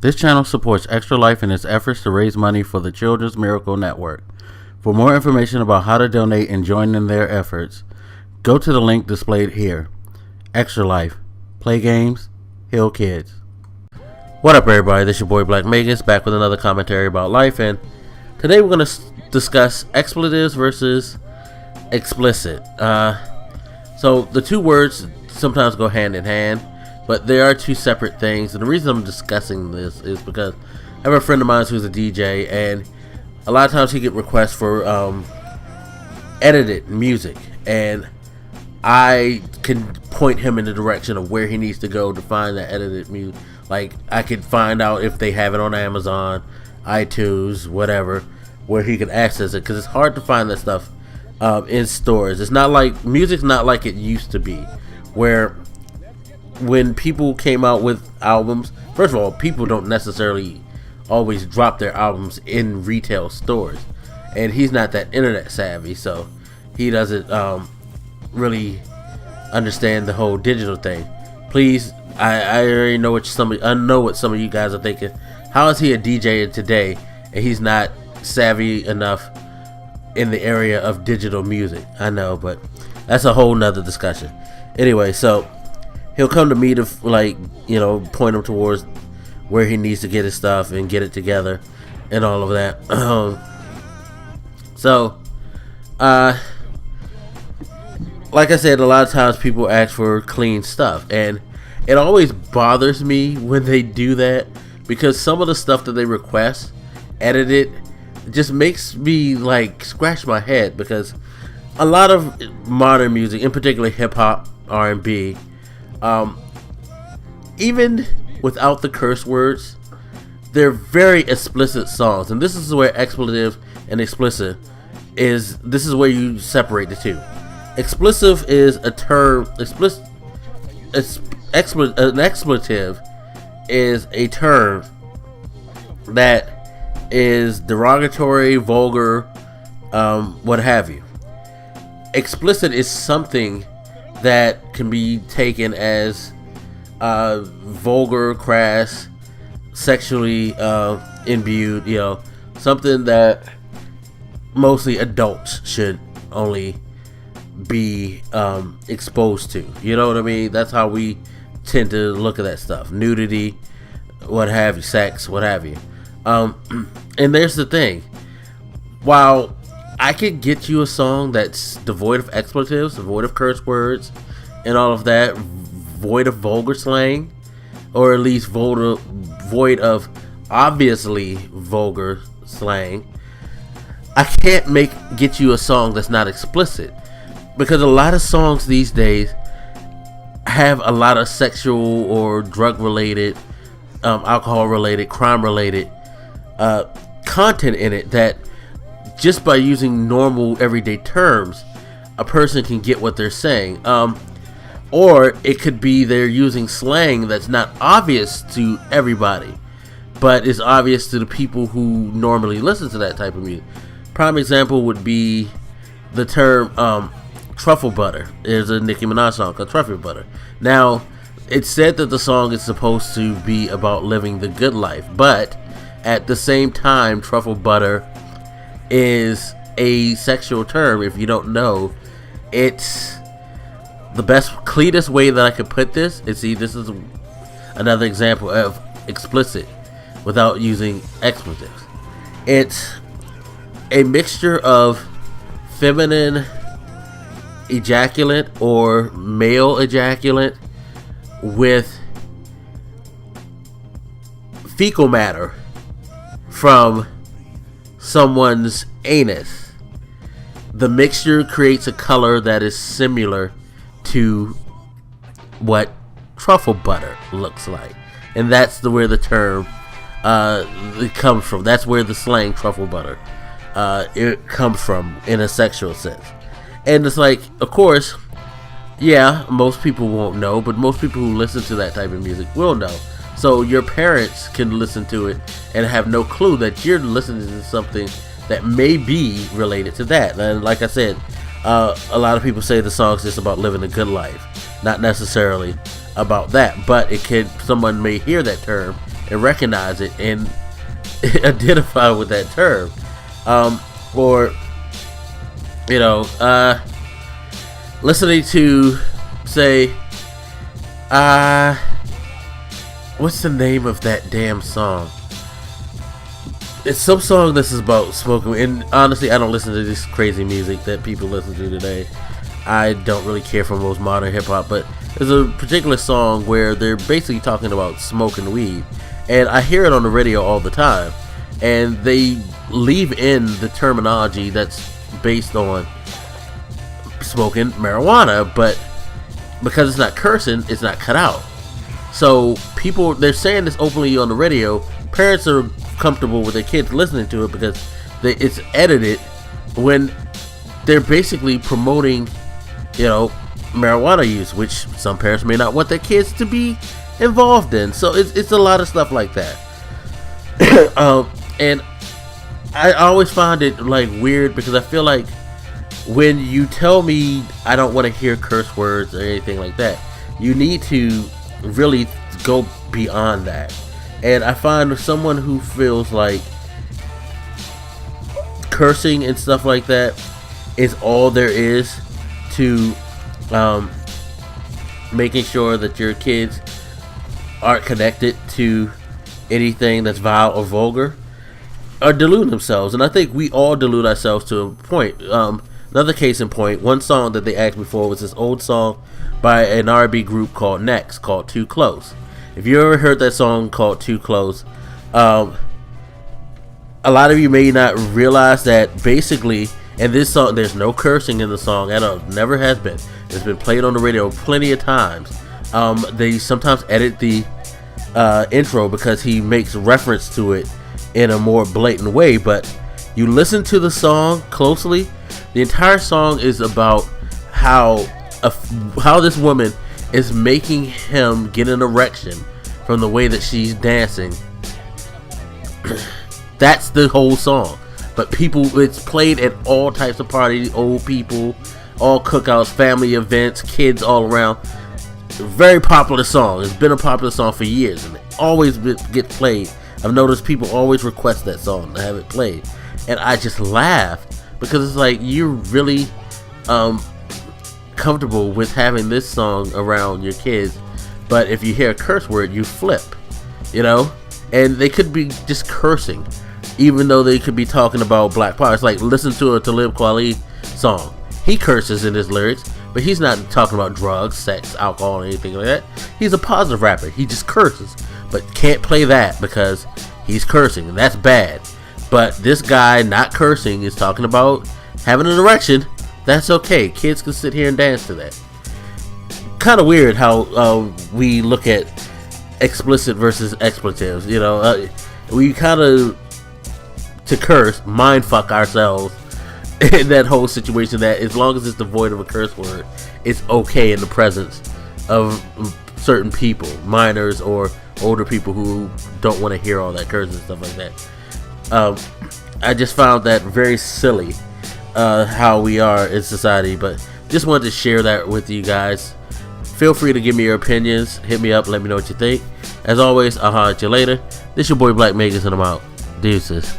This channel supports Extra Life in its efforts to raise money for the Children's Miracle Network. For more information about how to donate and join in their efforts, go to the link displayed here. Extra Life. Play games, heal kids. What up, everybody? This is your boy Black Magus, back with another commentary about life, and today we're going to discuss expletives versus explicit. So the two words sometimes go hand in hand, but they are two separate things. And the reason I'm discussing this is because I have a friend of mine who's a DJ, and a lot of times he get requests for edited music, and I can point him in the direction of where he needs to go to find that edited music. Like, I could find out if they have it on Amazon, iTunes, whatever, where he can access it, because it's hard to find that stuff in stores. It's not like, music's not like it used to be, where when people came out with albums, first of all, people don't necessarily always drop their albums in retail stores, and he's not that internet savvy, so he doesn't really understand the whole digital thing. Please, I already know what some of you guys are thinking. How is he a DJ today and he's not savvy enough in the area of digital music? I know, but that's a whole nother discussion. Anyway, so he'll come to me to, like, you know, point him towards where he needs to get his stuff and get it together and all of that. Like I said, a lot of times people ask for clean stuff, and it always bothers me when they do that, because some of the stuff that they request edited just makes me like scratch my head, because a lot of modern music, in particular hip-hop, R&B, even without the curse words, they're very explicit songs, and this is where expletive and explicit is. This is where you separate the two. Explicit is a term. An expletive is a term that is derogatory, vulgar, what have you. Explicit is something that can be taken as vulgar, crass, sexually imbued, you know, something that mostly adults should only be exposed to. You know what I mean? That's how we tend to look at that stuff. Nudity, what have you, sex, what have you. And there's the thing. While I could get you a song that's devoid of expletives, devoid of curse words, and all of that, void of vulgar slang, or at least void of obviously vulgar slang, I can't get you a song that's not explicit, because a lot of songs these days have a lot of sexual or drug related, alcohol related, crime related content in it, that just by using normal everyday terms a person can get what they're saying. Or it could be they're using slang that's not obvious to everybody, but is obvious to the people who normally listen to that type of music. Prime example would be the term truffle butter. There's a Nicki Minaj song called Truffle Butter. Now, it's said that the song is supposed to be about living the good life, but at the same time, truffle butter is a sexual term. If you don't know, it's the best, cleanest way that I could put this. And see, this is another example of explicit without using expletives. It's a mixture of feminine ejaculate or male ejaculate with fecal matter from someone's anus. The mixture creates a color that is similar to what truffle butter looks like, and that's where the term it comes from. That's where the slang truffle butter it comes from in a sexual sense. And it's like, of course, yeah, most people won't know, but most people who listen to that type of music will know. So your parents can listen to it and have no clue that you're listening to something that may be related to that. And like I said, a lot of people say the song's just about living a good life, not necessarily about that, but it could, someone may hear that term and recognize it and identify with that term. Or listening to, say, what's the name of that damn song? It's some song that's about smoking. And honestly, I don't listen to this crazy music that people listen to today. I don't really care for most modern hip hop, but there's a particular song where they're basically talking about smoking weed, and I hear it on the radio all the time, and they leave in the terminology that's based on smoking marijuana, but because it's not cursing, it's not cut out. So people, they're saying this openly on the radio. Parents are comfortable with their kids listening to it because it's edited, when they're basically promoting, marijuana use, which some parents may not want their kids to be involved in. So it's a lot of stuff like that. And I always find it like weird, because I feel like when you tell me I don't want to hear curse words or anything like that, you need to really go beyond that. And I find someone who feels like cursing and stuff like that is all there is to making sure that your kids aren't connected to anything that's vile or vulgar, are deluding themselves. And I think we all delude ourselves to a point. Another case in point, one song that they asked me for was this old song by an R&B group called Next, called Too Close. If you ever heard that song called Too Close, a lot of you may not realize that basically in this song there's no cursing in the song at all. Never has been. It's been played on the radio plenty of times. They sometimes edit the intro because he makes reference to it in a more blatant way, but you listen to the song closely, the entire song is about how this woman is making him get an erection from the way that she's dancing. That's the whole song. But it's played at all types of parties, old people, all cookouts, family events, kids all around. Very popular song. It's been a popular song for years, and it always gets played. I've noticed people always request that song to have it played, and I just laughed, because it's like, you're really comfortable with having this song around your kids, but if you hear a curse word, you flip, and they could be just cursing, even though they could be talking about black power. It's like, listen to a Talib Kweli song. He curses in his lyrics, but he's not talking about drugs, sex, alcohol, or anything like that. He's a positive rapper. He just curses, but can't play that because he's cursing, and that's bad. But this guy not cursing is talking about having an erection. That's okay. Kids can sit here and dance to that. Kind of weird how we look at explicit versus expletives. We kind of, to curse, mind fuck ourselves in that whole situation, that as long as it's devoid of a curse word, it's okay in the presence of certain people, minors or older people who don't want to hear all that curse and stuff like that. I just found that very silly, how we are in society, but just wanted to share that with you guys. Feel free to give me your opinions. Hit me up, let me know what you think. As always, I'll holler at you later. This your boy Black Megas, and I'm out. Deuces.